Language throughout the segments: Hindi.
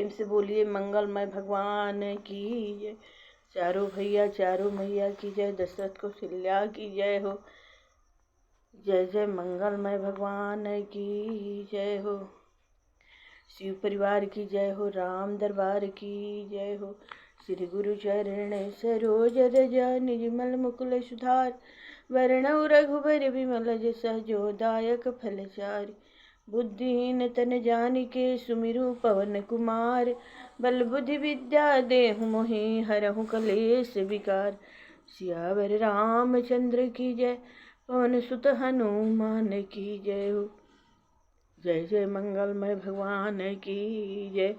प्रेम से बोलिए मंगलमय भगवान की जय। चारों भैया चारों मैया की जय। दशरथ कौशल्या की जय हो। जय जय मंगलमय भगवान की जय हो। शिव परिवार की जय हो। राम दरबार की जय हो। श्री गुरु चरण सरोज रज निजमल मुकुल सुधार। वरणौ रघुबर विमल जस जो दायक फलचारि। बुद्धिहीन तन जानिके सुमिरु पवन कुमार। बल बुद्धि विद्या देहु मोहि हरहु कलेश विकार। सियावर रामचंद्र की जय। पवन सुत हनुमान की जय हो। जय जय मंगलमय भगवान की जय।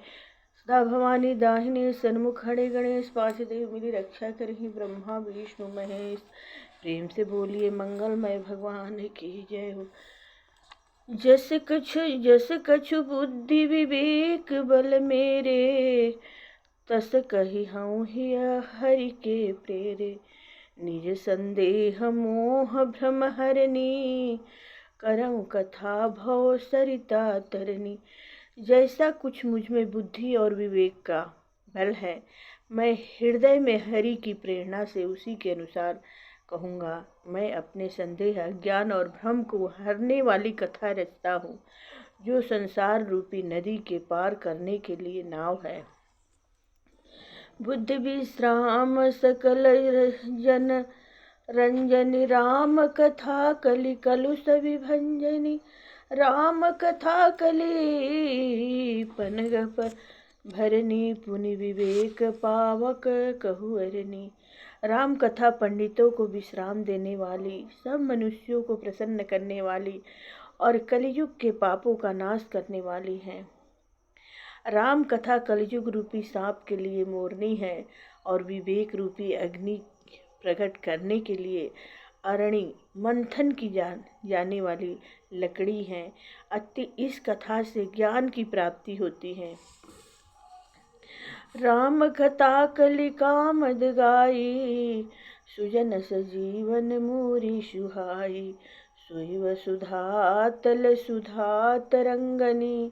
सदा भवानी दाहिने सन्मुख खड़े गणेश। पास देव मेरी रक्षा करहि ब्रह्मा विष्णु महेश। प्रेम से बोलिए मंगलमय भगवान की जय हो। जस कछु बुद्धि विवेक बल मेरे। तस कहि हऊँ हिय हरि के प्रेरे। निज संदेह मोह भ्रम हरनी। करऊँ कथा भव सरिता तरनी। जैसा कुछ मुझ में बुद्धि और विवेक का बल है, मैं हृदय में हरि की प्रेरणा से उसी के अनुसार कहूँगा। मैं अपने संदेह ज्ञान और भ्रम को हरने वाली कथा रचता हूँ, जो संसार रूपी नदी के पार करने के लिए नाव है। बुद्धि विश्राम सकल जन रंजनी। राम कथा कलि कलुष विभंजनी। राम कथा कलि पनग पर भरनी। पुनि विवेक पावक कहु अरनी। राम कथा पंडितों को विश्राम देने वाली, सब मनुष्यों को प्रसन्न करने वाली और कलयुग के पापों का नाश करने वाली है। राम कथा कलयुग रूपी सांप के लिए मोरनी है और विवेक रूपी अग्नि प्रकट करने के लिए अरणि मंथन की जाने वाली लकड़ी है। अति इस कथा से ज्ञान की प्राप्ति होती है। राम कथा कलि कामद गाई। सुजन सजीवन मोरी सुहाई। सोई वसुधा तल सुधा तरंगनी।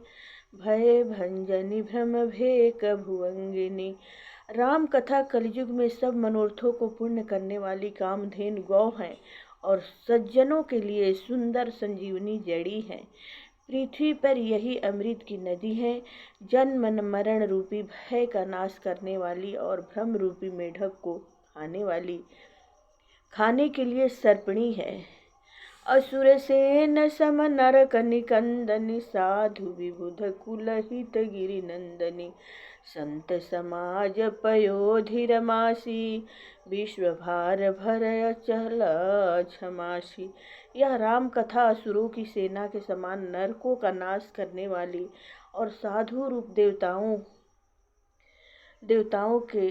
भय भंजनी भ्रम भेक भुवंगिनी। राम कथा कलयुग में सब मनोरथों को पूर्ण करने वाली कामधेनु गौ है और सज्जनों के लिए सुंदर संजीवनी जड़ी है। पृथ्वी पर यही अमृत की नदी है। जन्म मरण रूपी भय का नाश करने वाली और भ्रम रूपी मेढक को खाने के लिए सर्पणी है। असुर सेन सम नरक निकंदनी। साधु विबुध कुल हित गिरि नंदनी। संत समाज पयोधि रमासी। विश्व भार भर अचल क्षमासी। यह राम कथा असुरों की सेना के समान नरकों का नाश करने वाली और साधु रूप देवताओं के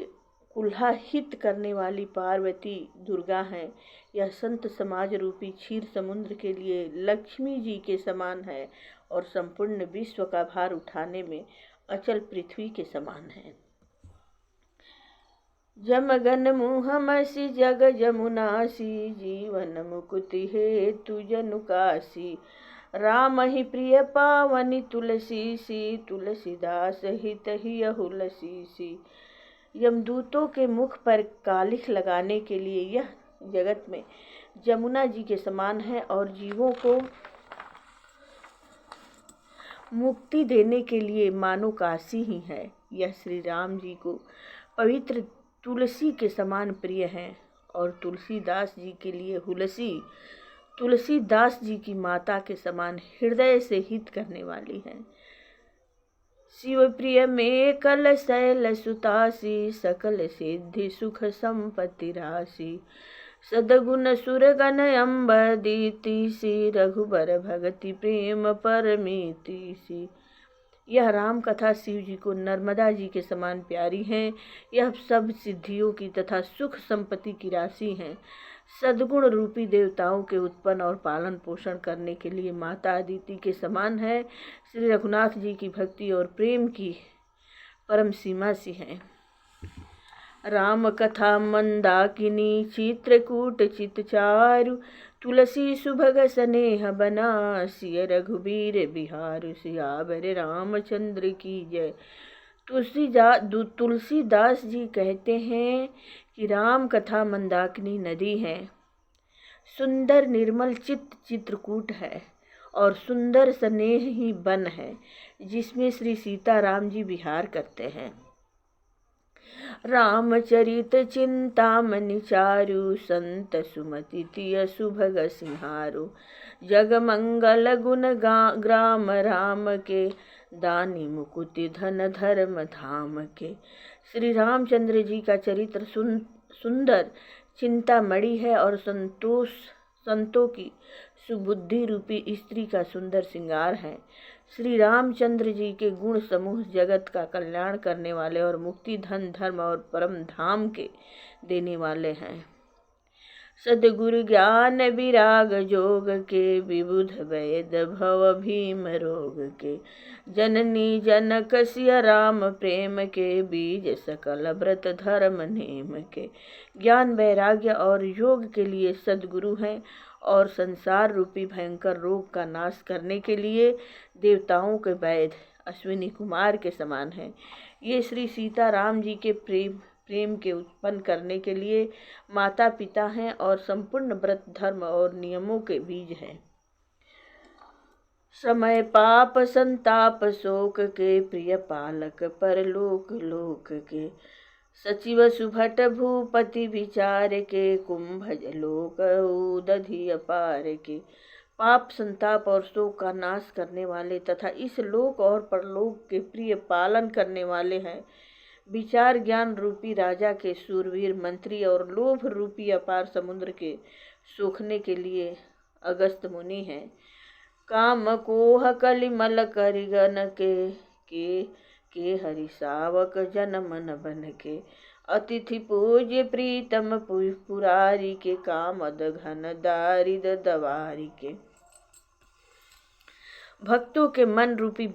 कुल्हा हित करने वाली पार्वती दुर्गा है। यह संत समाज रूपी क्षीर समुद्र के लिए लक्ष्मी जी के समान है और संपूर्ण विश्व का भार उठाने में अचल पृथ्वी के समान है। जमगन मुहमसी जग जमुनासी। जीवन मुकुति हेतु जनुकासी। राम ही प्रिय पावनी तुलसी सी। तुलसीदास हित ही हुलसी सी। यमदूतों के मुख पर कालिख लगाने के लिए यह जगत में जमुना जी के समान है और जीवों को मुक्ति देने के लिए मानो काशी ही है। यह श्री राम जी को पवित्र तुलसी के समान प्रिय है और तुलसीदास जी के लिए हुलसी तुलसीदास जी की माता के समान हृदय से हित करने वाली है। शिव प्रिय में कल शैल सुतासी। सकल सिद्धि सुख संपत्ति राशि। सदगुण सुरगण अम्ब दीति सी। रघुबर भगति प्रेम परमीति सी। यह राम कथा शिव जी को नर्मदा जी के समान प्यारी है। यह सब सिद्धियों की तथा सुख संपत्ति की राशि है। सद्गुण रूपी देवताओं के उत्पन्न और पालन पोषण करने के लिए माता अदिति के समान है। श्री रघुनाथ जी की भक्ति और प्रेम की परम सीमा सी है। राम कथा मंदाकिनी। चित्रकूट चितचारु। तुलसी सुभग स्नेह बना। सिय रघुबीर बिहारु। सियावर रामचंद्र की जय। तुलसीदास जी कहते हैं कि राम कथा मंदाकिनी नदी है, सुंदर निर्मल चित्रकूट है और सुंदर स्नेह ही वन है जिसमें श्री सीता राम जी विहार करते हैं। रामचरित चिंतामणि चारु, संत सुमति तिय सुभग सिंहारु। जग मंगल गुण ग्राम राम के, दानी मुकुति धन धर्म धाम के। श्री रामचंद्र जी का चरित्र सुंदर चिंतामणि है और संतों की सुबुद्धि रूपी स्त्री का सुंदर श्रृंगार है। श्री रामचंद्र जी के गुण समूह जगत का कल्याण करने वाले और मुक्ति धन धर्म और परम धाम के देने वाले हैं। सद्गुरु ज्ञान विराग जोग के, विबुध वैद भव भीम रोग के। जननी जनक सिया राम प्रेम के, बीज सकल व्रत धर्म नेम के। ज्ञान वैराग्य और योग के लिए सद्गुरु हैं और संसार रूपी भयंकर रोग का नाश करने के लिए देवताओं के वैद्य अश्विनी कुमार के समान हैं। ये श्री सीता राम जी के प्रेम के उत्पन्न करने के लिए माता पिता हैं और संपूर्ण व्रत धर्म और नियमों के बीज हैं। समय पाप संताप शोक के, प्रिय पालक परलोक लोक के। सचिव सुभट भूपति विचार के, कुंभज लोक उदधि अपार के। पाप संताप और शोक का नाश करने वाले तथा इस लोक और परलोक के प्रिय पालन करने वाले हैं। विचार ज्ञान रूपी राजा के शूरवीर मंत्री और लोभ रूपी अपार समुद्र के सूखने के लिए अगस्त मुनि हैं। काम कोह कलिमल करिगन के हरि सावक जन मन बन के। अतिथि पूज्य प्रीतम पुरारी के, कामद घन दारिद दवारी के। भक्तों के मन रूपी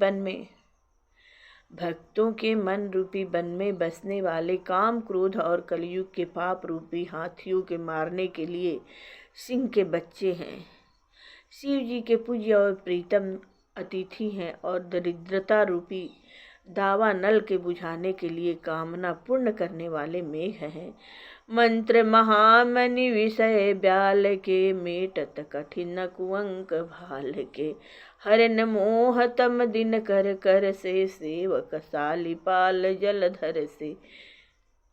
वन में बसने वाले काम क्रोध और कलयुग के पाप रूपी हाथियों के मारने के लिए सिंह के बच्चे हैं। शिव जी के पूज्य और प्रीतम अतिथि हैं और दरिद्रता रूपी दावा नल के बुझाने के लिए कामना पूर्ण करने वाले मेघ हैं। मंत्र महामनि विषय ब्याल के, मेटत कठिन कुअंक भाल के। हरन मोह तम दिन कर कर से, सेवक सालिपाल जलधर से।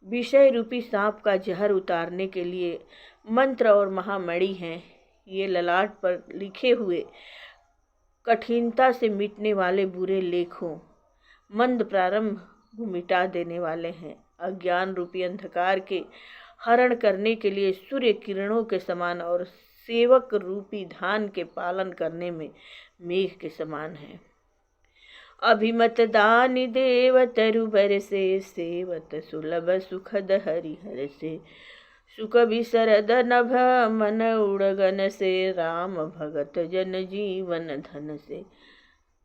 विषय रूपी सांप का जहर उतारने के लिए मंत्र और महामणि हैं। ये ललाट पर लिखे हुए कठिनता से मिटने वाले बुरे लेखों मंद प्रारंभ मिटा देने वाले हैं। अज्ञान रूपी अंधकार के हरण करने के लिए सूर्य किरणों के समान और सेवक रूपी धान के पालन करने में मेघ के समान है। अभिमत दानी देव तरुबर से, सेवत सुलभ सुखद हरिहर से। सुख विसरद नभ मन उड़गन से, राम भगत जन जीवन धन से।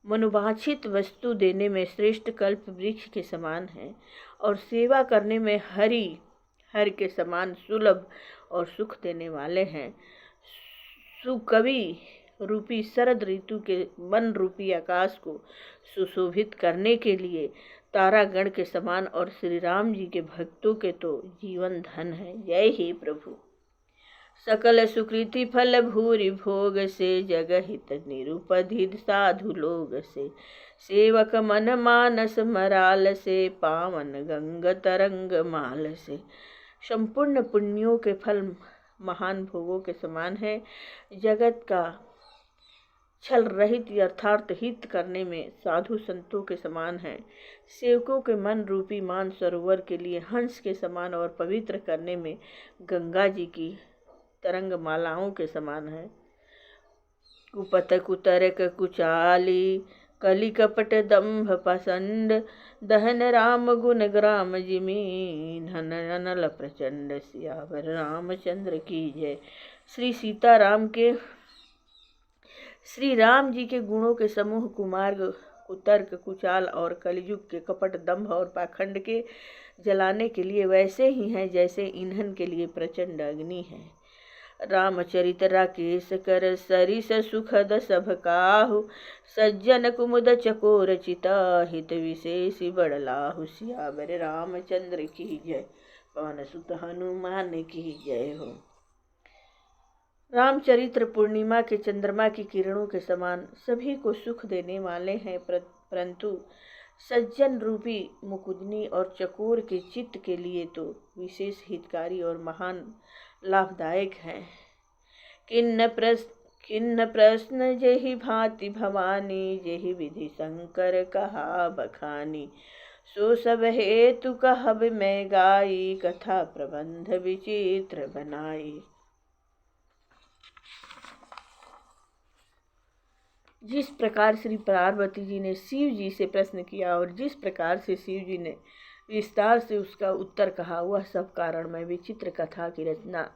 मनोवांछित वस्तु देने में श्रेष्ठ कल्प वृक्ष के समान है और सेवा करने में हर के समान सुलभ और सुख देने वाले हैं। सुकवि रूपी शरद ऋतु के मन रूपी आकाश को सुशोभित करने के लिए तारागण के समान और श्री राम जी के भक्तों के तो जीवन धन है। जय हे प्रभु। सकल सुकृति फल भूरि भोग से, जगहित निरुपधित साधु लोग से। सेवक मन मानस मराल से, पावन गंग तरंग माल से। संपूर्ण पुण्यों के फल महान भोगों के समान है। जगत का छल रहित यथार्थ हित करने में साधु संतों के समान है। सेवकों के मन रूपी मान सरोवर के लिए हंस के समान और पवित्र करने में गंगा जी की तरंग मालाओं के समान है। कुपत कुतरक कुचाली, कली कपट दंभ पसंद। दहन राम गुण ग्राम जिमी, धन अनल प्रचंड। सियावर रामचंद्र की जय। श्री राम जी के गुणों के समूह कुमार्ग, कुतर्क, कुचाल और कलयुग के कपट दंभ और पाखंड के जलाने के लिए वैसे ही हैं जैसे ईंधन के लिए प्रचंड अग्नि है। रामचरित राकेश कर सरिस सुखद सब काहु। सज्जन कुमुद चकोर चिता हित विशेष बड़लाहु। सियावर रामचंद्र की जय, पवन सुत हनुमान की जय हो। रामचरित्र पूर्णिमा के चंद्रमा की किरणों के समान सभी को सुख देने वाले हैं, परंतु सज्जन रूपी मुकुदनी और चकोर के चित्त के लिए तो विशेष हितकारी और महान लाभदायक है। किन्न प्रश्न जेहि भांति भवानी, जेहि विधि शंकर कहा बखानी। सो सब हेतु कहब मैं गाई, कथा प्रबंध विचित्र बनाई। जिस प्रकार श्री पार्वती जी ने शिव जी से प्रश्न किया और जिस प्रकार से शिव जी ने विस्तार से उसका उत्तर कहा, वह सब कारण मैं विचित्र कथा की रचना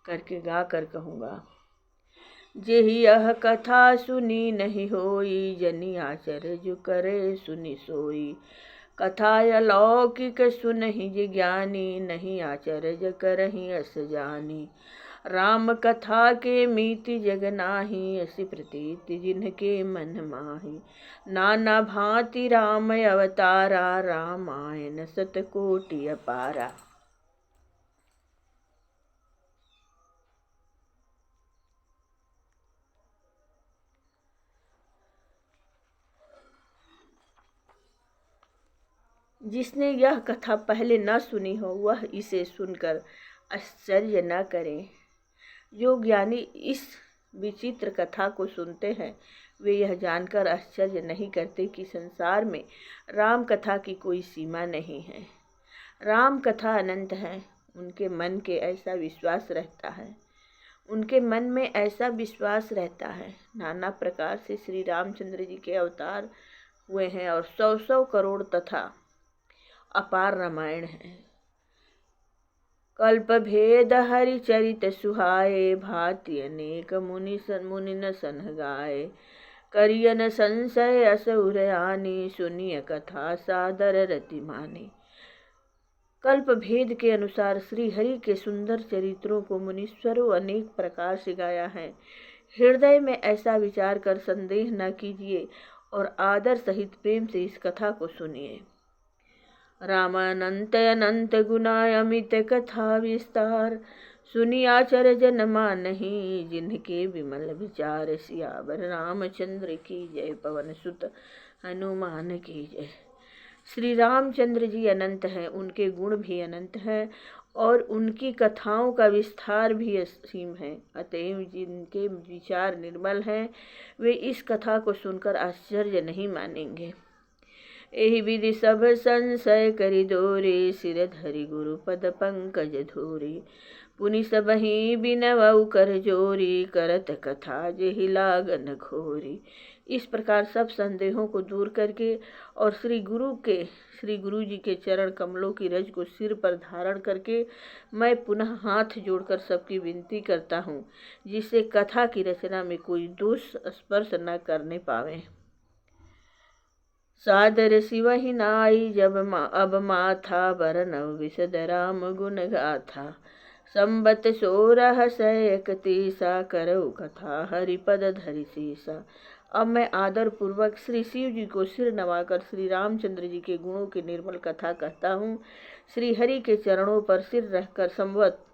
करके गा कर कहूँगा। जेहि यह कथा सुनी नहीं होई, जनि आचर्य करे सुनि सोई। कथा अलौकिक सुनहि जे ज्ञानी, नहीं आचर्य करहि अस जानी। राम कथा के मीति जग नाही, असि प्रतीति जिनके मन माही। नाना भांति राम अवतारा, रामायण सतकोटि अपारा। जिसने यह कथा पहले न सुनी हो, वह इसे सुनकर आश्चर्य न करे। जो ज्ञानी इस विचित्र कथा को सुनते हैं, वे यह जानकर आश्चर्य नहीं करते कि संसार में राम कथा की कोई सीमा नहीं है। राम कथा अनंत है। उनके मन के ऐसा विश्वास रहता है, उनके मन में ऐसा विश्वास रहता है। नाना प्रकार से श्री रामचंद्र जी के अवतार हुए हैं और 100 करोड़ तथा अपार रामायण है। कल्प भेद हरि चरित सुहाए, भांति अनेक मुनिन सन गाए। करियन संशय अस उरयानी, सुनिय कथा सादर रति मानी। कल्प भेद के अनुसार श्री हरि के सुंदर चरित्रों को मुनीश्वरों अनेक प्रकार से गाया है। हृदय में ऐसा विचार कर संदेह न कीजिए और आदर सहित प्रेम से इस कथा को सुनिए। रामानंत अनंत गुना अमित कथा विस्तार, सुनी आचर्य जन मानहि, जिनके विमल विचार। सियावर रामचंद्र की जय, पवन सुत हनुमान की जय। श्री रामचंद्र जी अनंत हैं, उनके गुण भी अनंत हैं और उनकी कथाओं का विस्तार भी असीम है। अतएव जिनके विचार निर्मल हैं, वे इस कथा को सुनकर आश्चर्य नहीं मानेंगे। एहि विधि सब संशय करि दोरे, सिर धरि गुरु पद पंकज धोरी। पुनि सबहि बिनवउ कर जोरी, करत कथा जेहि लागन घोरी। इस प्रकार सब संदेहों को दूर करके और श्री गुरु जी के चरण कमलों की रज को सिर पर धारण करके मैं पुनः हाथ जोड़कर सबकी विनती करता हूँ, जिससे कथा की रचना में कोई दोष स्पर्श न करने पावे। सादर सिवहि नाई जब अब माथा, बरनव विशद राम गुण गाथा। संबत 1631 करऊ कथा, हरिपद धरि सीसा। अब मैं आदर पूर्वक श्री शिव जी को सिर नवाकर श्री रामचंद्र जी के गुणों की निर्मल कथा कहता हूँ। श्री हरि के चरणों पर सिर रखकर संवत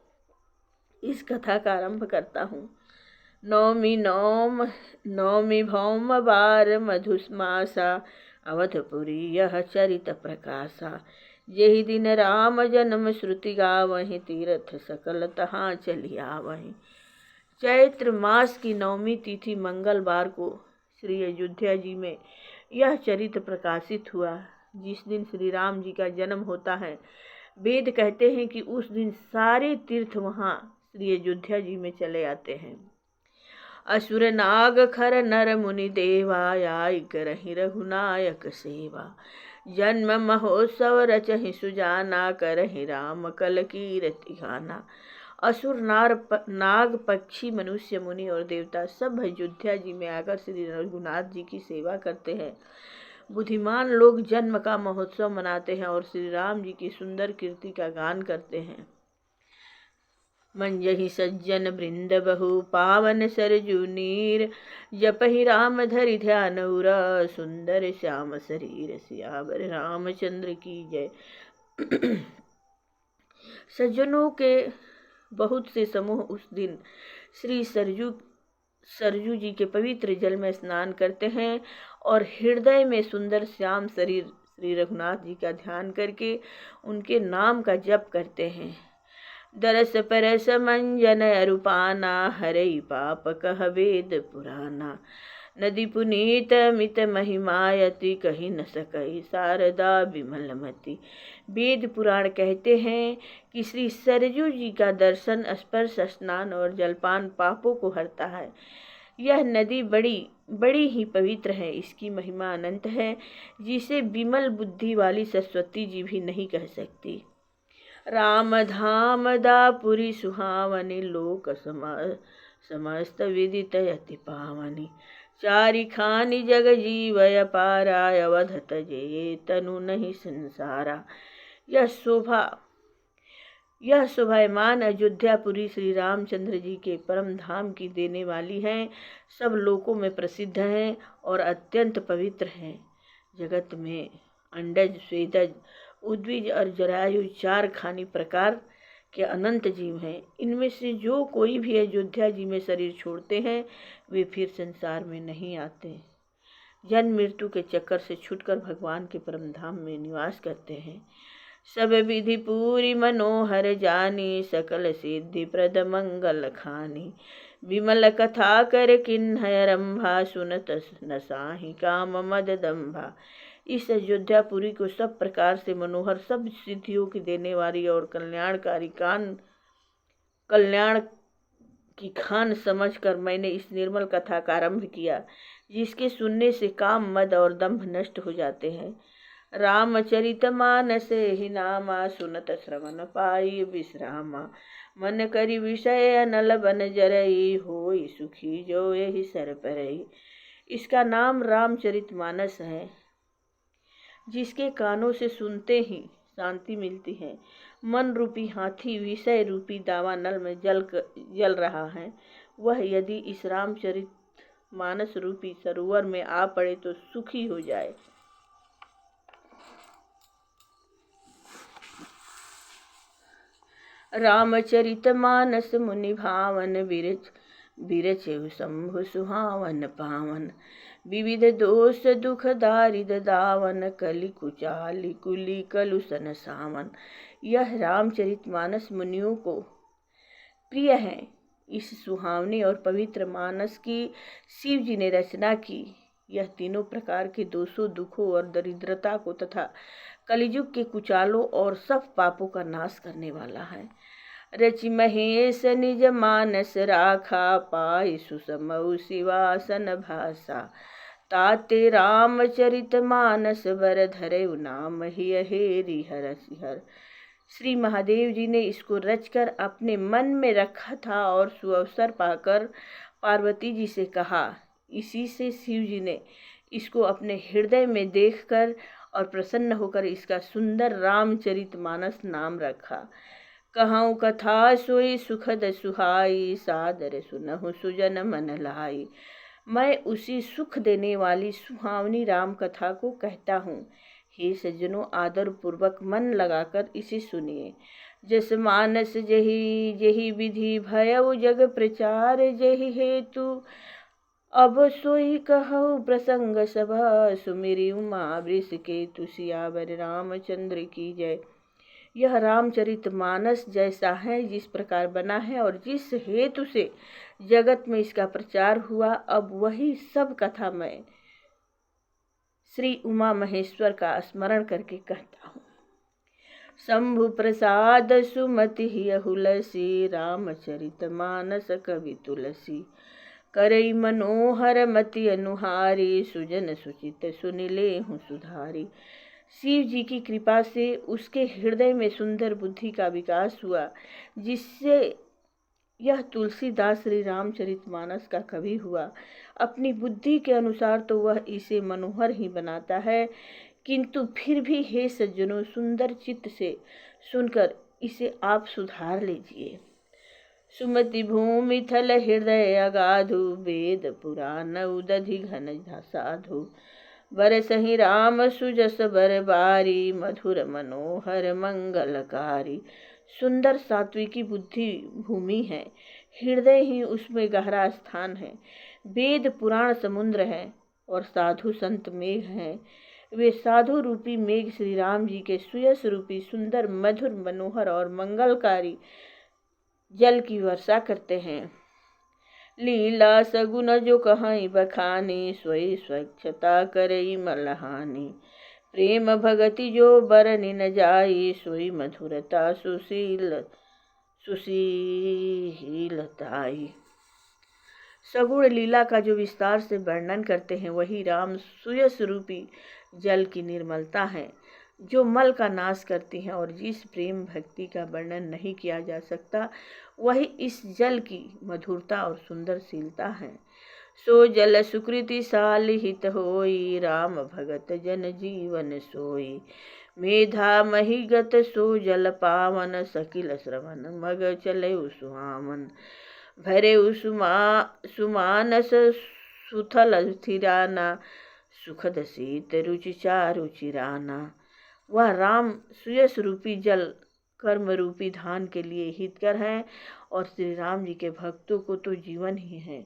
इस कथा का आरंभ करता हूँ। नौमी भौम बार मधुमासा, अवधपुरी यह चरित प्रकाशा। जेहि दिन राम जन्म श्रुति गावहीं, तीर्थ सकल तहाँ चली आवहीं। चैत्र मास की 9वीं तिथि मंगलवार को श्री अयोध्या जी में यह चरित्र प्रकाशित हुआ। जिस दिन श्री राम जी का जन्म होता है, वेद कहते हैं कि उस दिन सारे तीर्थ वहाँ श्री अयोध्या जी में चले आते हैं। असुर नाग खर नर मुनि देवा, आई करहि रघुनायक सेवा। जन्म महोत्सव रचहि सुजाना, करहि राम कल कीरति गाना। असुर नाग पक्षी मनुष्य मुनि और देवता सब अयोध्या जी में आकर श्री रघुनाथ जी की सेवा करते हैं। बुद्धिमान लोग जन्म का महोत्सव मनाते हैं और श्री राम जी की सुंदर कीर्ति का गान करते हैं। मंजहि सज्जन वृंद बहु पावन सरजू नीर, जपहि राम धरि ध्यान उरा, सुंदर श्याम शरीर। सियावर रामचंद्र की जय। सज्जनों के बहुत से समूह उस दिन श्री सरजू जी के पवित्र जल में स्नान करते हैं और हृदय में सुंदर श्याम शरीर श्री रघुनाथ जी का ध्यान करके उनके नाम का जप करते हैं। दरस परस मंजन अरूपाना, हरई पाप कह वेद पुराना। नदी पुनीत मित महिमायति, कही न सकई शारदा विमलमति। वेद पुराण कहते हैं कि श्री सरजू जी का दर्शन, स्पर्श, स्नान और जलपान पापों को हरता है। यह नदी बड़ी ही पवित्र है। इसकी महिमा अनंत है, जिसे विमल बुद्धि वाली सरस्वती जी भी नहीं कह सकती। राम धाम दापुरी सुहावनी, लोक समस्त विदित अति पावनी। चारि खानी जग जीवय पारा, अवध तजे तनु नहीं संसारा। यह शोभायमान अयोध्यापुरी श्री रामचंद्र जी के परम धाम की देने वाली है। सब लोकों में प्रसिद्ध हैं और अत्यंत पवित्र हैं। जगत में अंडज, स्वेदज, उद्विज और जरायु 4 खानी प्रकार के अनंत जीव हैं। इनमें से जो कोई भी अयोध्या जी में शरीर छोड़ते हैं, वे फिर संसार में नहीं आते। जन्म मृत्यु के चक्कर से छूटकर भगवान के परम धाम में निवास करते हैं। सब विधि पूरी मनोहर जानी, सकल सिद्धि प्रद मंगल खानी। विमल कथा कर किन्हय रंभा, सुनत न साहि काम मद दंभा। इस अयोध्यापुरी को सब प्रकार से मनोहर, सब सिद्धियों की देने वाली और कल्याण की खान समझकर मैंने इस निर्मल कथा का आरंभ किया, जिसके सुनने से काम, मद और दंभ नष्ट हो जाते हैं। रामचरितमानस ही नामा, सुनत श्रवण पाई विश्रामा। मन करि विषय अनल बन जरई, होई सुखी जो यही सर परई। इसका नाम रामचरितमानस है, जिसके कानों से सुनते ही शांति मिलती है। मन रूपी हाथी विषय रूपी दावानल में जल रहा है, वह यदि इस रामचरित मानस रूपी सरोवर में आ पड़े तो सुखी हो जाए। रामचरित मानस मुनि भावन, बिरचेउ शंभु सुहावन पावन। विविध दोष दुख दारिद दावन, कलि कुचाली कुली कलुषन सावन। यह रामचरित मानस मुनियों को प्रिय है। इस सुहावनी और पवित्र मानस की शिव जी ने रचना की। यह तीनों प्रकार के दोषों, दुखों और दरिद्रता को तथा कलिजुग के कुचालों और सब पापों का नाश करने वाला है। रचि महेश निज मानस राखा, पाई सुसमऊ शिवासन भाषा। ताते रामचरित मानस बर धरे, नाम ही हेरि हर सिहर। श्री महादेव जी ने इसको रचकर अपने मन में रखा था और सुअवसर पाकर पार्वती जी से कहा। इसी से शिव जी ने इसको अपने हृदय में देखकर और प्रसन्न होकर इसका सुंदर रामचरित मानस नाम रखा। कहूँ कथा सोई सुखद सुहाई, सादर सुनहु सुजन मन लाई। मैं उसी सुख देने वाली सुहावनी राम कथा को कहता हूँ। हे सज्जनों, आदर पूर्वक मन लगाकर इसे सुनिए। जस मानस जही विधि भयउ जग प्रचार, जही हेतु अब सोई कहु प्रसंग सभा। सुमिरि उमा वृषकेतु, सियावर रामचंद्र की जय। यह रामचरित मानस जैसा है, जिस प्रकार बना है और जिस हेतु से जगत में इसका प्रचार हुआ, अब वही सब कथा मैं श्री उमा महेश्वर का स्मरण करके कहता हूँ। शंभु प्रसाद सुमति हुलसी, रामचरित मानस कवि तुलसी। करई मनोहर मति अनुहारी, सुजन सुचित सुनिले हूँ सुधारी। शिव जी की कृपा से उसके हृदय में सुंदर बुद्धि का विकास हुआ, जिससे यह तुलसीदास श्री रामचरित मानस का कवि हुआ। अपनी बुद्धि के अनुसार तो वह इसे मनोहर ही बनाता है, किंतु फिर भी हे सज्जनों, सुंदर चित्त से सुनकर इसे आप सुधार लीजिए। सुमति भूमि थल हृदय अगाधु, वेद पुराण उदधि घन साधु। बरसहि राम सुजस बर बारी, मधुर मनोहर मंगलकारी। सुंदर सात्विकी बुद्धि भूमि है, हृदय ही उसमें गहरा स्थान है। वेद पुराण समुद्र है और साधु संत मेघ हैं। वे साधु रूपी मेघ श्री राम जी के सुयस रूपी सुंदर मधुर मनोहर और मंगलकारी जल की वर्षा करते हैं। लीला सगुन जो कहीं बखानी, सोई स्वच्छता करई मलहानी। प्रेम भगति जो बरनि न जाई, सोई मधुरता सुशीलताई। सगुण लीला का जो विस्तार से वर्णन करते हैं वही राम सुयस रूपी जल की निर्मलता है, जो मल का नाश करती है। और जिस प्रेम भक्ति का वर्णन नहीं किया जा सकता वही इस जल की मधुरता और सुंदरशीलता है। सो जल सुकृति साल हित होई, राम भगत जन जीवन सोई। मेधा महिगत सो जल पावन, सकिल श्रवण मग चले सुहामन। भरे सुमानस सुथल स्थिराना, सुखद शीत रुचि चारु चिराना। वह राम सुयस रूपी जल कर्म रूपी धान के लिए हितकर है और श्री राम जी के भक्तों को तो जीवन ही है।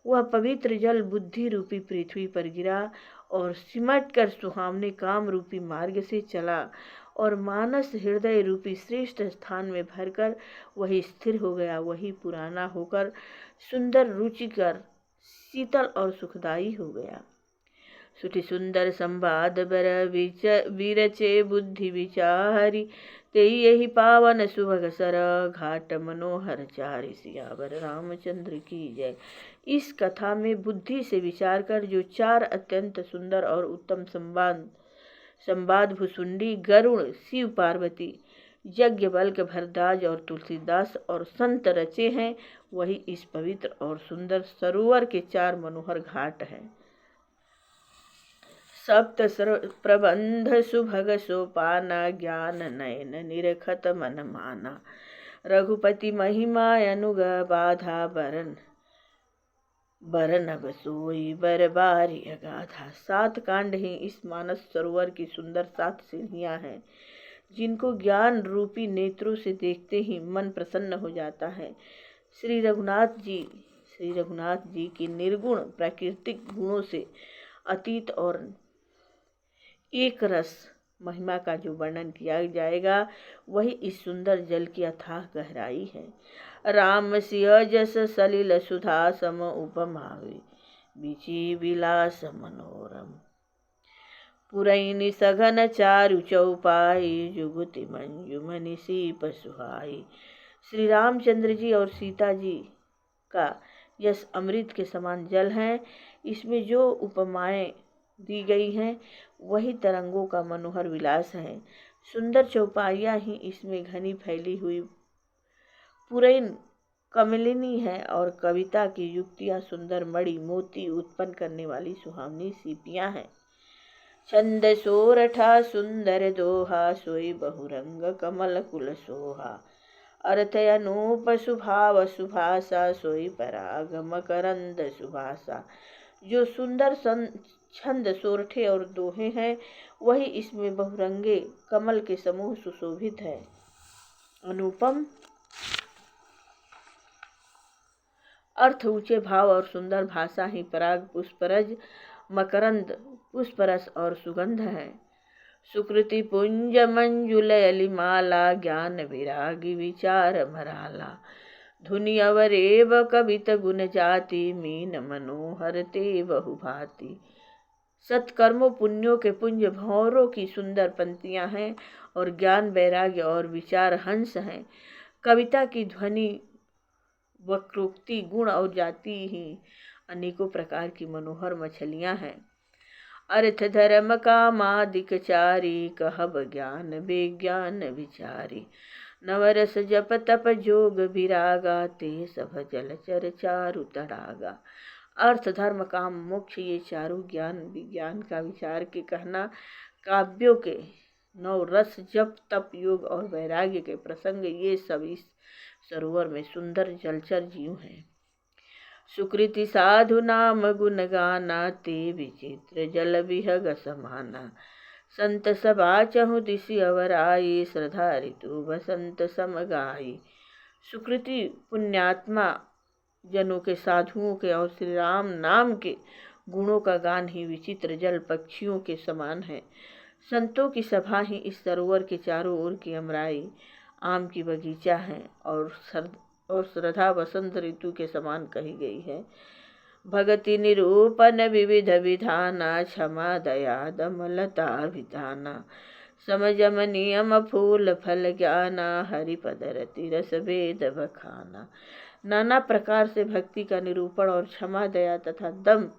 वह पवित्र जल बुद्धि रूपी पृथ्वी पर गिरा और सिमट कर सुहावने काम रूपी मार्ग से चला और मानस हृदय रूपी श्रेष्ठ स्थान में भरकर वही स्थिर हो गया। वही पुराना होकर सुंदर रुचिकर शीतल और सुखदायी हो गया। सुठी सुंदर संवाद बर विरचे बुद्धि विचारी, ते यही पावन सुभग सर, घाट मनोहर चारि। सियावर रामचंद्र की जय। इस कथा में बुद्धि से विचार कर जो चार अत्यंत सुंदर और उत्तम संवाद भुसुंडी, गरुड़, शिव पार्वती, यज्ञवल्क्य, भरद्वाज और तुलसीदास और संत रचे हैं वही इस पवित्र और सुंदर सरोवर के चार मनोहर घाट हैं। सप्त प्रबंध सुभग सोपाना, ज्ञान नयन निरखत मन माना। रघुपति महिमा अनुग बाधा, बरन अब सोई बर बारी अगाधा। 7 कांड ही इस मानस सरोवर की सुंदर 7 सीढ़ियां हैं, जिनको ज्ञान रूपी नेत्रों से देखते ही मन प्रसन्न हो जाता है। श्री रघुनाथ जी की निर्गुण प्राकृतिक गुणों से अतीत और एक रस महिमा का जो वर्णन किया जाएगा वही इस सुंदर जल की अथाह गहराई है। राम सिय जस सलिल सुधा सम, उपमावे बिची विलास मनोरम। पुरैनी सघन चारु चौपाई, जुगुति मंजुमनि सीप सुहाई। श्री रामचंद्र जी और सीता जी का यश अमृत के समान जल है। इसमें जो उपमाएं दी गई हैं वही तरंगों का मनोहर विलास है। सुंदर चौपाइयाँ ही इसमें घनी फैली हुई पुरैन कमलिनी है और कविता की युक्तियाँ सुंदर मणि मोती उत्पन्न करने वाली सुहावनी सीपियाँ हैं। छंद सोरठा सुंदर दोहा, सोई बहुरंग कमल कुल सोहा। अर्थ अनूप सुभाव सुभाषा, सोई पराग मकरंद सुभाषा। जो सुंदर छंद सोरठे और दोहे हैं वही इसमें बहुरंगे कमल के समूह सुशोभित है। अनुपम अर्थ, ऊंचे भाव और सुंदर भाषा ही पराग पुष्परज मकरंद पुष्परस और सुगंध है। सुकृति पुंज मंजुलयलि माला, ज्ञान विरागी विचार मराला। धुनि अवरेव कवित गुण जाति, मीन मनोहर ते बहुभाति। सत्कर्मों पुण्यों के पुंज भंवरों की सुंदर पंक्तियां हैं और ज्ञान वैराग्य और विचार हंस हैं। कविता की ध्वनि वक्रोक्ति गुण और जाति ही अनेकों प्रकार की मनोहर मछलियां हैं। अर्थ धर्म कामादिक चारी, कहब ज्ञान विज्ञान विचारी। नवरस जप तप जोग विरागा, ते सब जलचर चारु तड़ागा। अर्थ धर्म काम मोक्ष ये चारों ज्ञान विज्ञान का विचार के कहना काव्यों के नौ रस, जप, तप, योग और वैराग्य के प्रसंग, ये सब इस सरोवर में सुंदर जलचर जीव हैं। सुकृति साधु नाम गुण गाना, ते विचित्र जल विहग समाना। संत सभा चहु दिशि अवर आई, श्रद्धा ऋतु बसंत सम गाई। सुकृति पुण्यात्मा जनों के, साधुओं के और श्री राम नाम के गुणों का गान ही विचित्र जल पक्षियों के समान है। संतों की सभा ही इस सरोवर के चारों ओर की अमराई आम की बगीचा है और श्रद्धा वसंत ऋतु के समान कही गई है। भगति निरूपण विविध विधाना, क्षमा दया दमलता विधाना। समझम नियम फूल फल ज्ञाना, हरिपद रति रस भेद बखाना। नाना प्रकार से भक्ति का निरूपण और क्षमा दया तथा दम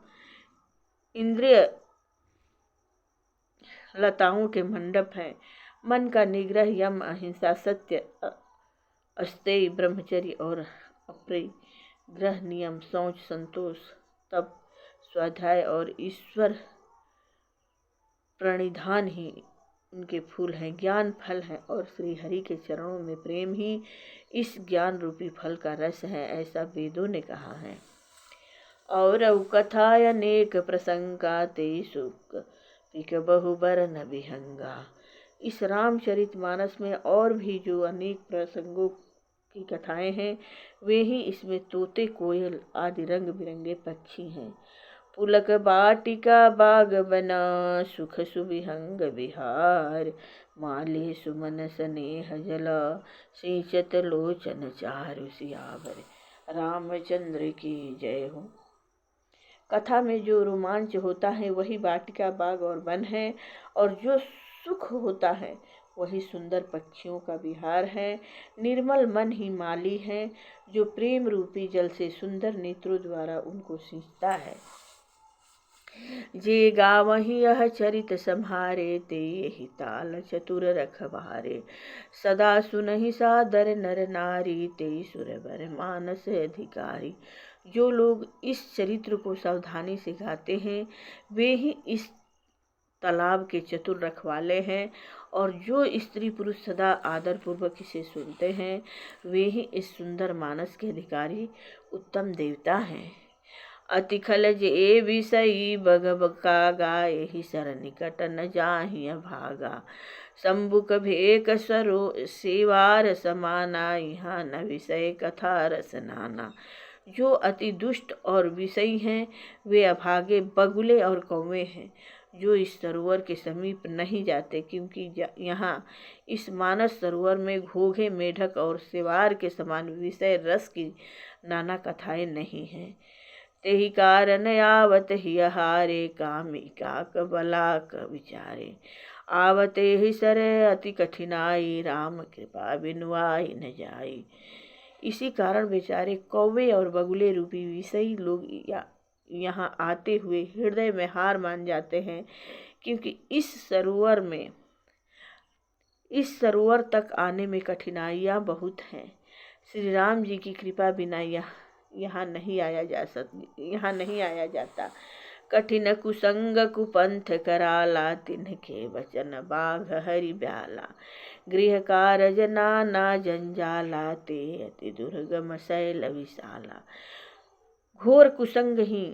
इंद्रिय लताओं के मंडप हैं। मन का निग्रह, यम, अहिंसा, सत्य, अस्तेय, ब्रह्मचर्य और अपरिग्रह नियम, शौच, संतोष, तप, स्वाध्याय और ईश्वर प्रणिधान ही उनके फूल हैं, ज्ञान फल है और श्री हरि के चरणों में प्रेम ही इस ज्ञान रूपी फल का रस है, ऐसा वेदों ने कहा है। और कथा अनेक प्रसंगा, ते सुख पिक बहु बरन विहंगा। इस रामचरितमानस में और भी जो अनेक प्रसंगों की कथाएं हैं, वे ही इसमें तोते, कोयल आदि रंग बिरंगे पक्षी हैं। पुलक बाटिका बाग बना, सुख सुविहंग विहार। माले सुमन स्नेह जला, सिंचत लोचन चारु सियावर। रामचंद्र की जय हो। कथा में जो रोमांच होता है वही वाटिका, बाग और वन है, और जो सुख होता है वही सुंदर पक्षियों का विहार है। निर्मल मन ही माली है, जो प्रेम रूपी जल से सुंदर नेत्रों द्वारा उनको सींचता है। जे गावहि यह चरित सम्हारे, ते यही ताल चतुर रखवारे। सदा सुनहि सादर नर नारी, ते सुरवर मानस अधिकारी। जो लोग इस चरित्र को सावधानी से गाते हैं, वे ही इस तालाब के चतुर रखवाले हैं, और जो स्त्री पुरुष सदा आदर पूर्वक इसे सुनते हैं, वे ही इस सुंदर मानस के अधिकारी उत्तम देवता हैं। अति खल जे विषयी बग बका गाय, ही सर निकट न जाहि भागा। शंभुक भेक सरो सेवार समाना, यहाँ न विषय कथा रस नाना। जो अति दुष्ट और विषयी हैं, वे अभागे बगुले और कौवे हैं, जो इस सरोवर के समीप नहीं जाते, क्योंकि यहाँ इस मानस सरोवर में घोघे, मेढक और सेवार के समान विषय रस की नाना कथाएं नहीं हैं। तेहि कारण आवत ही हारे, कामिका बलाक विचारे। आवते ही सर अति कठिनाई, राम कृपा बिनु आई न जाई। इसी कारण बेचारे कौवे और बगुले रूपी विषयी लोग यहाँ आते हुए हृदय में हार मान जाते हैं, क्योंकि इस सरोवर तक आने में कठिनाइयाँ बहुत हैं। श्री राम जी की कृपा बिना यहाँ नहीं आया जाता। कठिन कुसंग कुपंथ कराला, तिनके वचन बाघ हरि ब्याला। गृह कारज नाना जंजाला, ते अति दुर्गम शैल विशाला। घोर कुसंग ही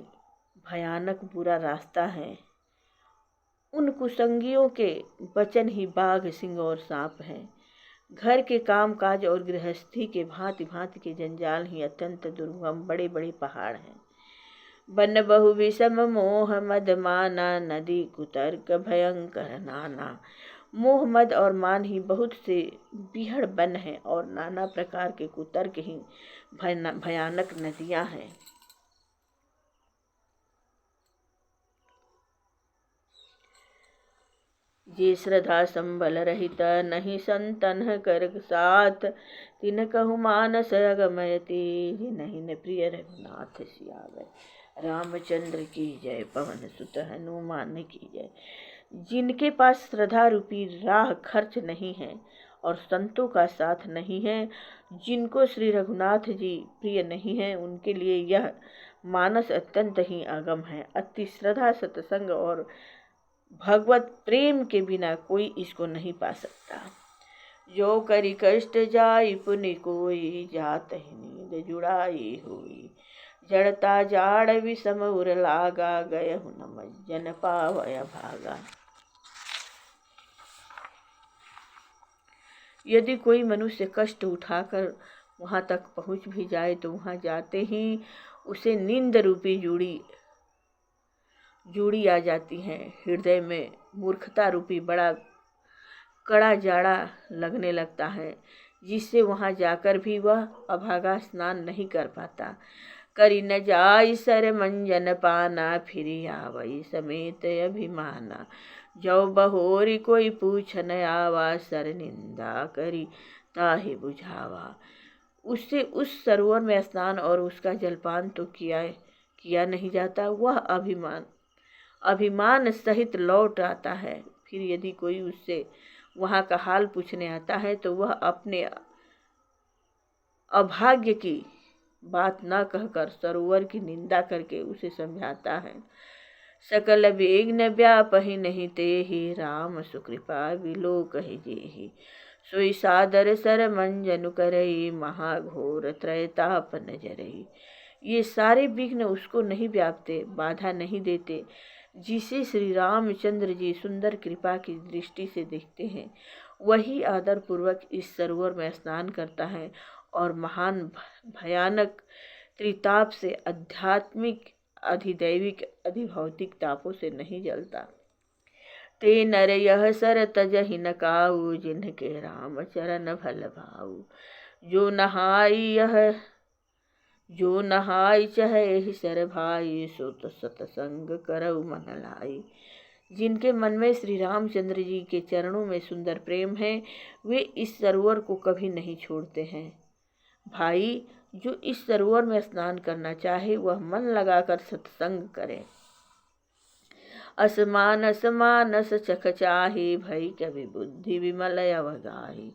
भयानक बुरा रास्ता है। उन कुसंगियों के वचन ही बाघ, सिंह और सांप हैं। घर के काम काज और गृहस्थी के भांति भांति के जंजाल ही अत्यंत दुर्गम बड़े बड़े पहाड़ हैं। बन बहु विषम मोह मद माना, नदी कुतर्क भयंकर नाना। मोह मद और मान ही बहुत से बिहड़ बन हैं, और नाना प्रकार के कुतर्क ही भयानक नदियां हैं। जे श्रद्धा संबल रहित, नहीं संतन कर साथ। तिन कहु मानस अगमयति, नहीं न प्रिय रघुनाथ सियावर। रामचंद्र की जय, पवन सुत हनुमान की जय। जिनके पास श्रद्धा रूपी राह खर्च नहीं है और संतों का साथ नहीं है, जिनको श्री रघुनाथ जी प्रिय नहीं है, उनके लिए यह मानस अत्यंत ही अगम है। अति श्रद्धा, सत्संग और भगवत प्रेम के बिना कोई इसको नहीं पा सकता। जो करी कष्ट जाई पुनि कोई, जात ही नींद जुड़ाई हुई। जड़ता जाड़ विषम उर लागा, गय न मज्जन पावय भागा। यदि कोई मनुष्य कष्ट उठाकर वहाँ तक पहुँच भी जाए तो वहाँ जाते ही उसे नींद रूपी जूड़ी आ जाती है। हृदय में मूर्खता रूपी बड़ा कड़ा जाड़ा लगने लगता है, जिससे वहाँ जाकर भी वह अभागा स्नान नहीं कर पाता। करी न जाई सर मंजन पाना, फिरी आवई समेत अभिमाना। जो बहोरी कोई पूछ न आवा, सर निंदा करी ताहि बुझावा। उससे उस सरोवर में स्नान और उसका जलपान तो किया नहीं जाता, वह अभिमान सहित लौट आता है। फिर यदि कोई उससे वहाँ का हाल पूछने आता है तो वह अपने अभाग्य की बात न कहकर सरोवर की निंदा करके उसे समझाता है। सकल विघ्न व्यापहि नहीं तेहि, राम सुकृपा विलोक ही जेहि। सोई सादर सर मंजन करई, महाघोर त्रयताप नजरई। ये सारे विघ्न उसको नहीं व्यापते, बाधा नहीं देते। जिसे श्री रामचंद्र जी सुंदर कृपा की दृष्टि से देखते हैं, वही आदर पूर्वक इस सरोवर में स्नान करता है और महान भयानक त्रिताप से आध्यात्मिक, अधिदैविक, अधिभौतिक तापों से नहीं जलता। ते नर यह सर तजहि न काऊ, जिनके राम चरण भल भाऊ। जो नहाई चहे सर भाई, सो तो सतसंग करऊ मन लाई। जिनके मन में श्री रामचंद्र जी के चरणों में सुंदर प्रेम है, वे इस सरोवर को कभी नहीं छोड़ते हैं। भाई, जो इस सरोवर में स्नान करना चाहे वह मन लगाकर सत्संग करे। असमानस चख चाही, भई कवि बुद्धि विमल अवगाही।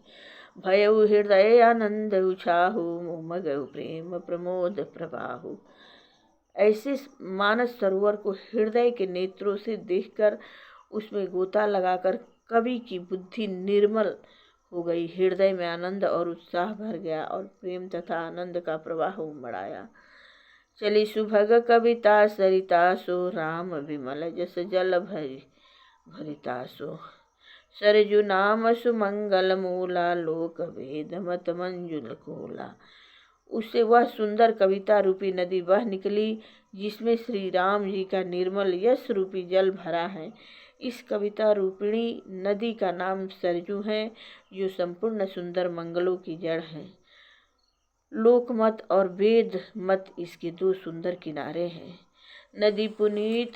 भयउ हृदय आनंद उछाहु, मगउ प्रेम प्रमोद प्रवाहु। ऐसे मानस सरोवर को हृदय के नेत्रों से देखकर उसमें गोता लगाकर कवि की बुद्धि निर्मल हो गई। हृदय में आनंद और उत्साह भर गया और प्रेम तथा आनंद का प्रवाह उमड़ आया। चली सुभग कविता सरिता सो, राम विमल जस जल भरिता सो। सरजु नाम सुमंगल मूला, लोक वेद मत मंजुल कोला। उससे वह सुंदर कविता रूपी नदी बह निकली, जिसमें श्री राम जी का निर्मल यश रूपी जल भरा है। इस कविता रूपिणी नदी का नाम सरजू है, जो संपूर्ण सुंदर मंगलों की जड़ है। लोकमत और वेद मत इसके दो सुंदर किनारे हैं। नदी पुनीत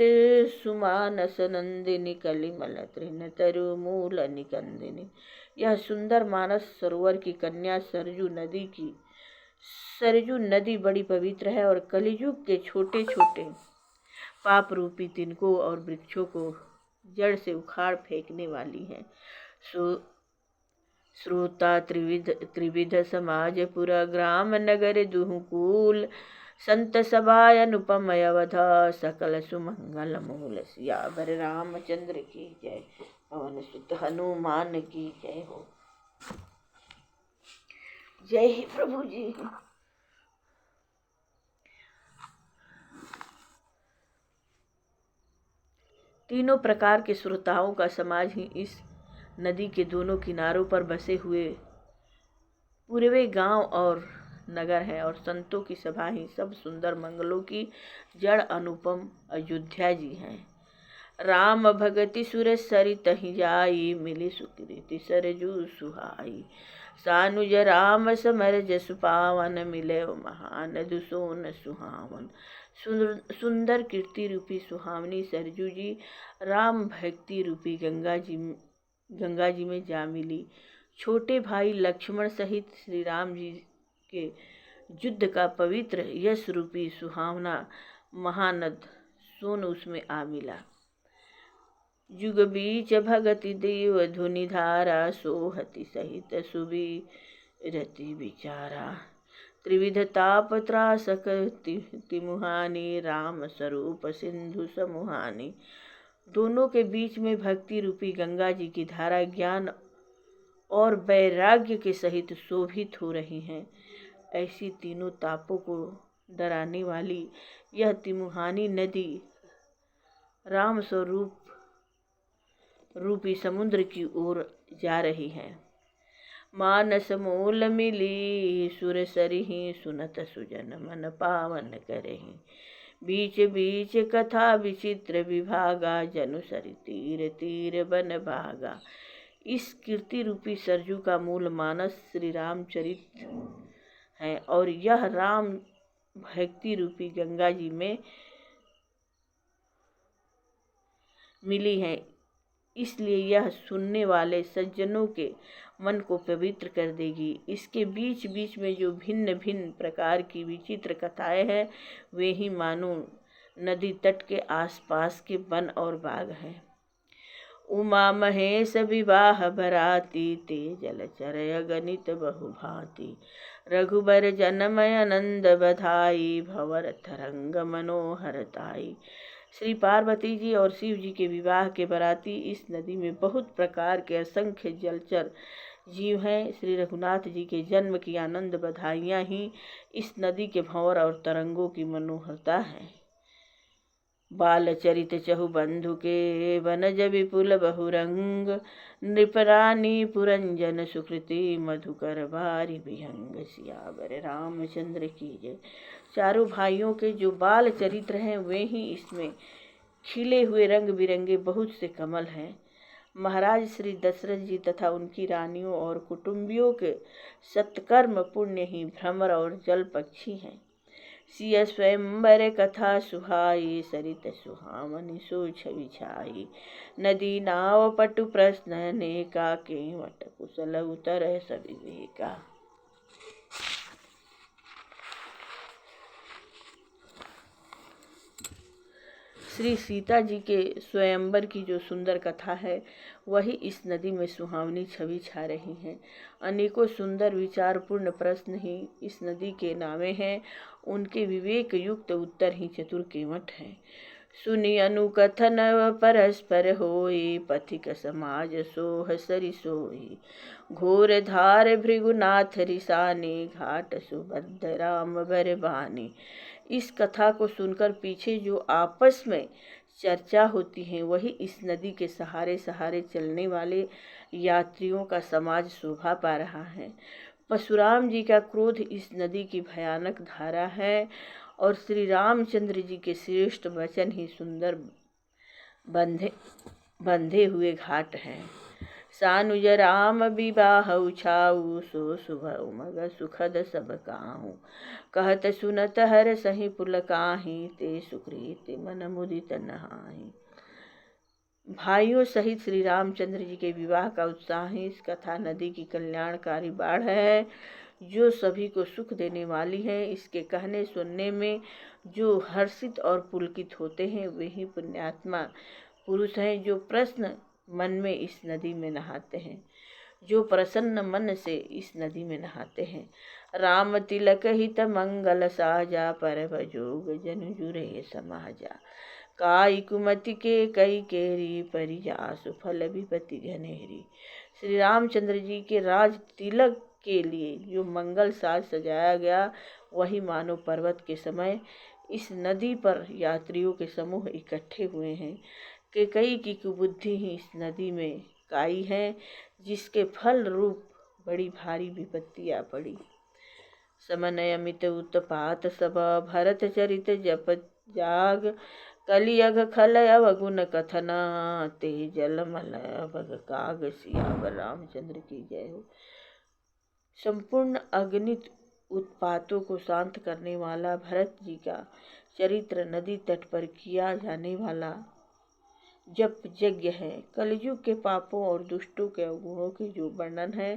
सुमानस नंदिनी, कलिमल तृण तरु मूल निकंदिनी। यह सुंदर मानस सरोवर की कन्या सरजू नदी बड़ी पवित्र है और कलियुग के छोटे छोटे पाप रूपी तिनकों और वृक्षों को जड़ से उखाड़ फेंकने वाली है। श्रोता त्रिविध समाज पुरा, ग्राम नगर दुहुकूल। संत सभाय अनुपम अवधा, सकल सुमंगल मूल। सियावर रामचंद्र की जय, पवन सुत हनुमान की जय हो। जय ही प्रभु जी। तीनों प्रकार के श्रोताओं का समाज ही इस नदी के दोनों किनारों पर बसे हुए पूर्वे गांव और नगर है, और संतों की सभा ही सब सुंदर मंगलों की जड़ अनुपम अयोध्या जी हैं। राम भगति सुर सरित ही जाई, मिली सुकृति सरजू सुहाई। सानुज राम समर जसु पावन, मिले महान दुसोन सुहावन। सुंदर कीर्ति रूपी सुहावनी सरजू जी राम भक्ति रूपी गंगा जी में जा मिली। छोटे भाई लक्ष्मण सहित श्री राम जी के युद्ध का पवित्र यश रूपी सुहावना महानद सोन उसमें आ मिला। जुग बीच भगति देव धुनि धारा, सोहति सहित सुबीरति विचारा। त्रिविध ताप त्रासक तिमुहानी, राम स्वरूप सिंधु समुहानी। दोनों के बीच में भक्ति रूपी गंगा जी की धारा ज्ञान और वैराग्य के सहित शोभित हो रही हैं। ऐसी तीनों तापों को डराने वाली यह तिमुहानी नदी राम स्वरूप रूपी समुद्र की ओर जा रही है। मानस मूल मिली सुर सरिहि सुनत सुजन मन पावन करहि। बीच बीच कथा विचित्र विभागा जनु सरि तीर तीर बन भागा। इस कीर्ति रूपी सरजू का मूल मानस श्री रामचरित है और यह राम भक्ति रूपी गंगा जी में मिली है, इसलिए यह सुनने वाले सज्जनों के मन को पवित्र कर देगी। इसके बीच बीच में जो भिन्न भिन्न प्रकार की विचित्र कथाएं हैं वे ही मानो नदी तट के आसपास के वन और बाग हैं। उमा महेश विवाह बराती ते जलचर अगणित बहुभांति। रघुबर जनमय आनंद बधाई भवरथ रंग मनोहरताई। श्री पार्वती जी और शिव जी के विवाह के बराती इस नदी में बहुत प्रकार के असंख्य जलचर जीव हैं। श्री रघुनाथ जी के जन्म की आनंद बधाइयाँ ही इस नदी के भंवर और तरंगों की मनोहरता है। बाल चरित चहु बंधु के वनज विपुल बहुरंग। नृपरानी पुरंजन सुकृति मधुकर बारी विहंग। सियावर रामचंद्र की जय। चारों भाइयों के जो बाल चरित्र हैं वे ही इसमें खिले हुए रंग बिरंगे बहुत से कमल हैं। महाराज श्री दशरथ जी तथा उनकी रानियों और कुटुंबियों के सत्कर्म पुण्य ही भ्रमर और जल पक्षी हैं। सिय स्वयंवर कथा सुहाई सरित सुहामनि सो छवि छाई। नदी नाव पटु प्रश्न अनेका केवट कुशल उतर सविवेका। श्री सीता जी के स्वयंवर की जो सुंदर कथा है वही इस नदी में सुहावनी छवि छा रही हैं। अनेकों सुंदर विचारपूर्ण प्रश्न ही इस नदी के नामे हैं। उनके विवेक युक्त उत्तर ही चतुर केवट हैं। सुनि अनुकथन परस्पर होई पथिक समाज सोह सरि सोई। घोर धार भृगुनाथ रिसाने घाट सुबद्ध राम बरबानी। इस कथा को सुनकर पीछे जो आपस में चर्चा होती है वही इस नदी के सहारे सहारे चलने वाले यात्रियों का समाज शोभा पा रहा है। परशुराम जी का क्रोध इस नदी की भयानक धारा है और श्री रामचंद्र जी के श्रेष्ठ वचन ही सुंदर बंधे हुए घाट हैं। सानुज राम विवाह उछाऊ सो शुभ उमग सुखद सब काहू। कहत सुनत हर सही पुलकाही ते सुकृत मन मुदित नहाई। भाइयों सहित श्री रामचंद्र जी के विवाह का उत्साह ही इस कथा नदी की कल्याणकारी बाढ़ है जो सभी को सुख देने वाली है। इसके कहने सुनने में जो हर्षित और पुलकित होते हैं वे ही पुण्यात्मा पुरुष हैं जो प्रसन्न मन में इस नदी में नहाते हैं, जो प्रसन्न मन से इस नदी में नहाते हैं। राम तिलक हित मंगल साजा परब जोग जनु जुरे समाजा। काई कुमति के कई केरी परिजासु फल विपति घनेरी। श्री रामचंद्र जी के राज तिलक के लिए जो मंगल साज सजाया गया वही मानो पर्वत के समय इस नदी पर यात्रियों के समूह इकट्ठे हुए हैं। कैकेयी की कुबुद्धि ही इस नदी में काई है जिसके फल रूप बड़ी भारी विपत्तियाँ पड़ी। समनय अमित उत्पात सब भरत चरित जप जाग। कलियग खल अवगुण कथना ते जल मल भग काग। सियावर रामचंद्र की जय हो। संपूर्ण अगणित उत्पातों को शांत करने वाला भरत जी का चरित्र नदी तट पर किया जाने वाला जप यज्ञ है। कलयुग के पापों और दुष्टों के अवगुणों के जो वर्णन है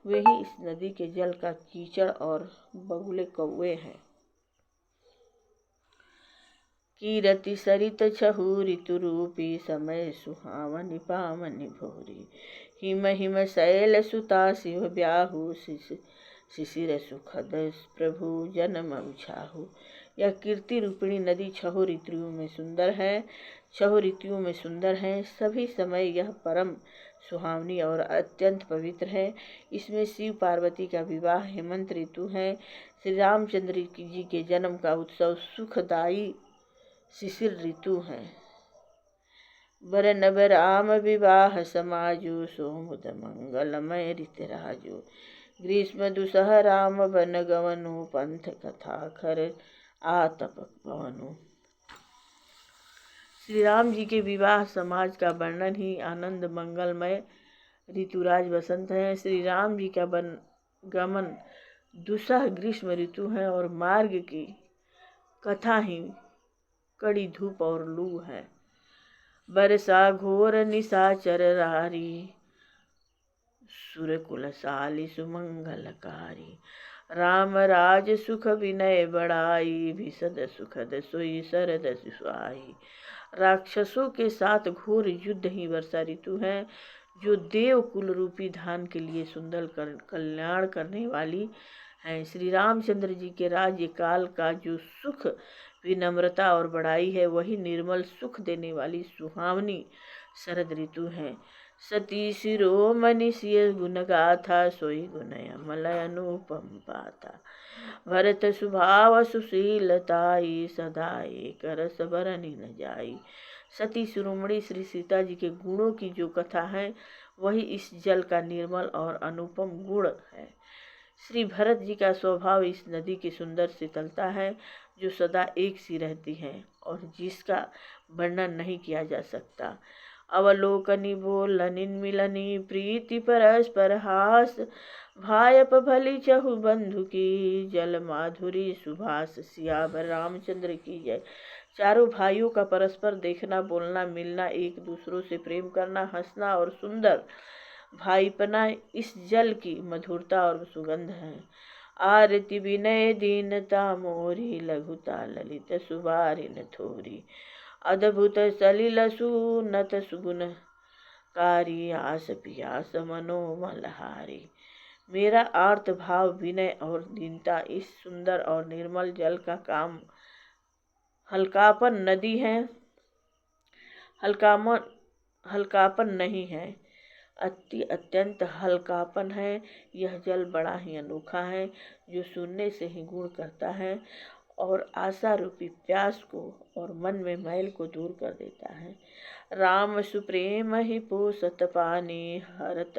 वे ही इस नदी के जल का कीचड़ और बगुले कौवे हैं। कीरति सरित छहु ऋतु रूपी समय सुहावनि पावनि भोरी। हिम हिम शैल सुता शिव ब्याहु शिशिर सुखद प्रभु जन्म उछाहु। यह कीर्ति रूपिणी नदी छहों ऋतुओं में सुंदर है, छहों ऋतुओं में सुंदर है। सभी समय यह परम सुहावनी और अत्यंत पवित्र है। इसमें शिव पार्वती का विवाह हेमंत ऋतु है। श्री रामचंद्र जी के जन्म का उत्सव सुखदायी शिशिर ऋतु है। बर नब राम विवाह समाजो, सोमुद मंगलमय ऋतराजो। ग्रीष्म दुसह राम वन गवनु, पंथ कथा खर आतपक पवनु। श्री राम जी के विवाह समाज का वर्णन ही आनंद मंगलमय ऋतुराज वसंत है। श्री राम जी का गमन दुसह ग्रीष्म ऋतु है और मार्ग की कथा ही कड़ी धूप और लू है। बरसा घोर निशाचर रारी, सुरकुल साली सुमंगलकारी। राम राज सुख विनय बड़ाई, विशद सुखद सोई शरद सुहाई। राक्षसों के साथ घोर युद्ध ही वर्षा ऋतु है, जो देव कुल रूपी धान के लिए सुंदर कल्याण करने वाली है। श्री रामचंद्र जी के राज्य काल का जो सुख विनम्रता और बड़ाई है, वही निर्मल सुख देने वाली सुहावनी शरद ऋतु है। सती शिरोमणि सिय गुण गाथा, सोई गुण अमल अनुपम पाता। भरत सुभाव सुशीलताई, सदा एक रस बरनि न जाई। सती शिरोमणि श्री सीता जी के गुणों की जो कथा है, वही इस जल का निर्मल और अनुपम गुण है। श्री भरत जी का स्वभाव इस नदी की सुंदर शीतलता है, जो सदा एक सी रहती है और जिसका वर्णन नहीं किया जा सकता। अवलोकनी बोलनि मिलनी, प्रीति परस्पर हास। भायप भली चहु बंधु की, जल माधुरी सुभाष। सियावर रामचंद्र की जय। चारों भाइयों का परस्पर देखना, बोलना, मिलना, एक दूसरों से प्रेम करना, हंसना और सुंदर भाईपना इस जल की मधुरता और सुगंध है। आरती विनय दीनता मोरी, लघुता ललित सुबारिन थोरी। अद्भुत सलिल सुनत सुगुण कारी, आस पियास मनोमलहारी। मेरा आर्त भाव, विनय और दीनता इस सुंदर और निर्मल जल का काम हल्कापन नदी है, हल्कापन नहीं है, अत्यंत हल्कापन है। यह जल बड़ा ही अनोखा है, जो सुनने से ही गुण करता है और आशा रूपी प्यास को और मन में मैल को दूर कर देता है। राम सुप्रेम ही पोषत पानी, हरत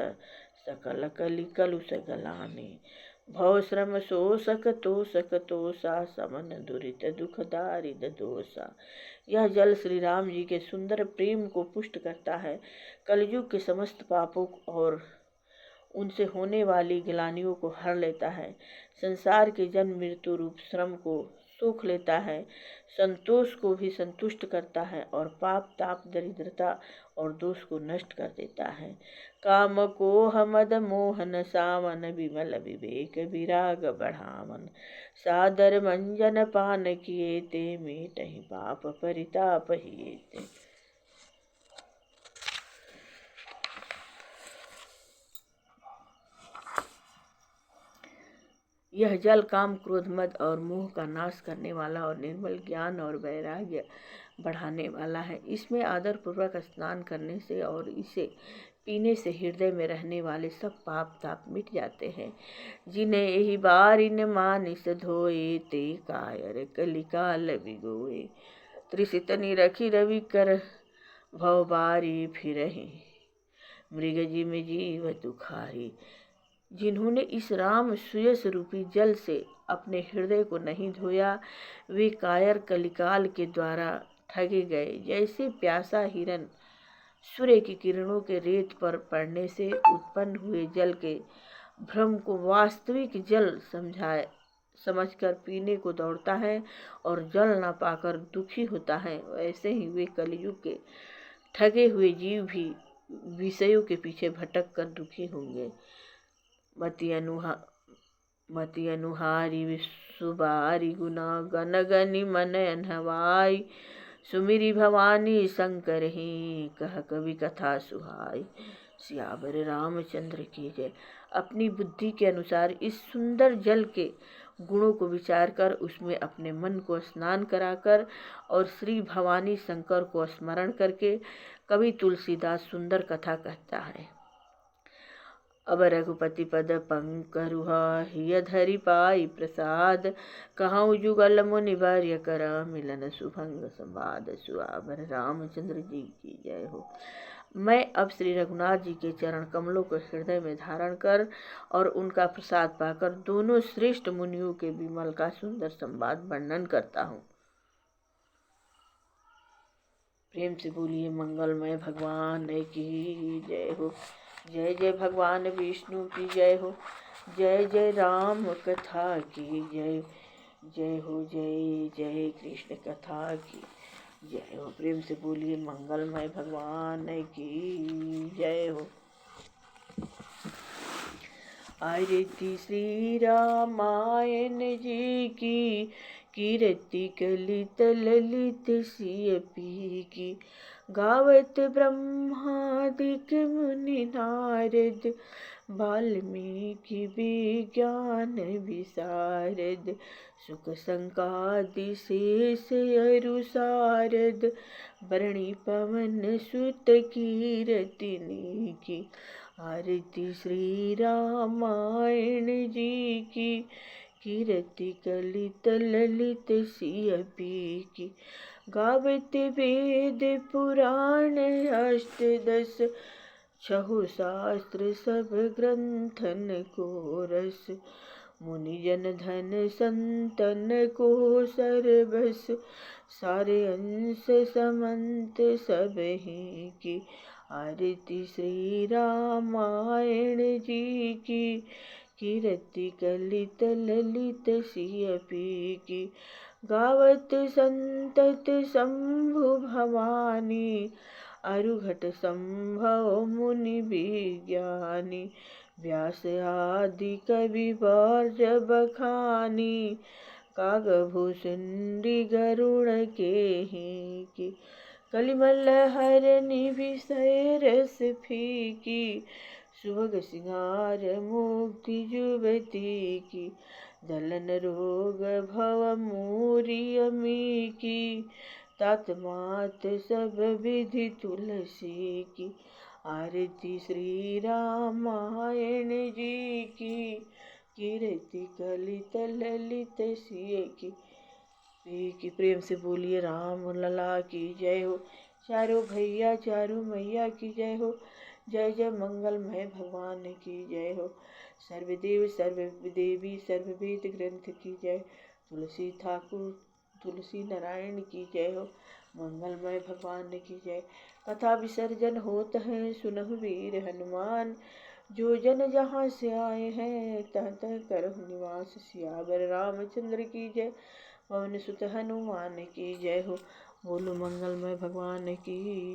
सकल कलि कलुष गलानी। भव श्रम शोषक तोषक तोषा, समन दुरित दुख दारिद दोषा। यह जल श्री राम जी के सुंदर प्रेम को पुष्ट करता है, कलयुग के समस्त पापों और उनसे होने वाली गिलानियों को हर लेता है, संसार के जन्म मृत्यु रूप श्रम को सोख लेता है, संतोष को भी संतुष्ट करता है और पाप ताप दरिद्रता और दोष को नष्ट कर देता है। काम को मद मोहन सामन, विमल विवेक विराग बढ़ावन। सादर मंजन पान किए ते, मीटहि पाप परिताप हिएते। यह जल काम क्रोध मद और मोह का नाश करने वाला और निर्मल ज्ञान और वैराग्य बढ़ाने वाला है। इसमें आदर पूर्वक स्नान करने से और इसे पीने से हृदय में रहने वाले सब पाप ताप मिट जाते हैं। जिन्हें यही बारिन मानिस धोए, ते कायर कलिकाल बिगोए। त्रिसितनी रखी रवि कर, भव बारी फिरहि, मृग जिम जीव दुखारी। जिन्होंने इस राम सुयस रूपी जल से अपने हृदय को नहीं धोया, वे कायर कलिकाल के द्वारा ठगे गए। जैसे प्यासा हिरन सूर्य की किरणों के रेत पर पड़ने से उत्पन्न हुए जल के भ्रम को वास्तविक जल समझकर पीने को दौड़ता है और जल न पाकर दुखी होता है, वैसे ही वे कलयुग के ठगे हुए जीव भी विषयों के पीछे भटक कर दुखी होंगे। मति अनुहारी सुबारी गुना, गन गनि मन अनहवाई। सुमिरी भवानी शंकर ही, कह कवि कथा सुहाई। सियावर रामचंद्र की जय। अपनी बुद्धि के अनुसार इस सुंदर जल के गुणों को विचार कर उसमें अपने मन को स्नान कराकर और श्री भवानी शंकर को स्मरण करके कवि तुलसीदास सुंदर कथा कहता है। अब रघुपति पद पंकरुहा हिय धरि पाई प्रसाद, कहूँ जुगल मुनि वर्य कर मिलन सुभंग संवाद। सुआवर रामचंद्र जी की जय हो। मैं अब श्री रघुनाथ जी के चरण कमलों को हृदय में धारण कर और उनका प्रसाद पाकर दोनों श्रेष्ठ मुनियों के विमल का सुंदर संवाद वर्णन करता हूँ। प्रेम से बोलिए मंगलमय भगवान की जय हो। जय जय भगवान विष्णु की जय हो। जय जय राम कथा की जय। जय हो जय जय कृष्ण कथा की जय हो। प्रेम से बोलिए मंगलमय भगवान की जय हो। आरती श्री रामायण जी की, कीर्ति कलित ललित सिय पी की। गावत ब्रह्मादिक मुनि नारद, वाल्मीकि विज्ञान विशारद। सुख संकादि शेष अरु सारद, वरणी पवन सुत कीरतिनी की। आरती श्री रामायण जी की, कीर्ति कलित ललित सिय पी की। गावत वेद पुराण अष्टदश, छहु शास्त्र सब ग्रंथन को रस। मुनिजन धन संतन को सर्वस, सारे अंश समंत सब ही की। आरती श्री रामायण जी की, कीर्ति कलित ललित सिय पी की। गावत संतत शंभु भवानी, अरुघट संभव मुनि विज्ञानी। व्यास आदि कवि वर्ज बखानी, कागभूषुंडी गरुड़ के ही की। कलिमल हरनि विषय रस फीकी, सुभग सिंगार मुक्ति जुबती की। दलन रोग भव मूरी अमी की, तात मात सब विधि तुलसी की। आरती श्री रामायण जी की, कीर्ति कलित ललित सिय की। प्रेम से बोलिए राम लला की जय हो। चारों भैया चारों मैया की जय हो। जय जय मंगलमय भगवान की जय हो। सर्वदेव सर्वदेवी सर्ववेद ग्रंथ की जय। तुलसी ठाकुर तुलसी नारायण की जय हो। मंगलमय भगवान की जय। कथा विसर्जन होत है सुनहु वीर हनुमान, जो जन जहाँ से आए हैं तह तह करहु निवास। सियावर रामचंद्र की जय। पवन सुत हनुमान की जय हो। बोलो मंगलमय भगवान की।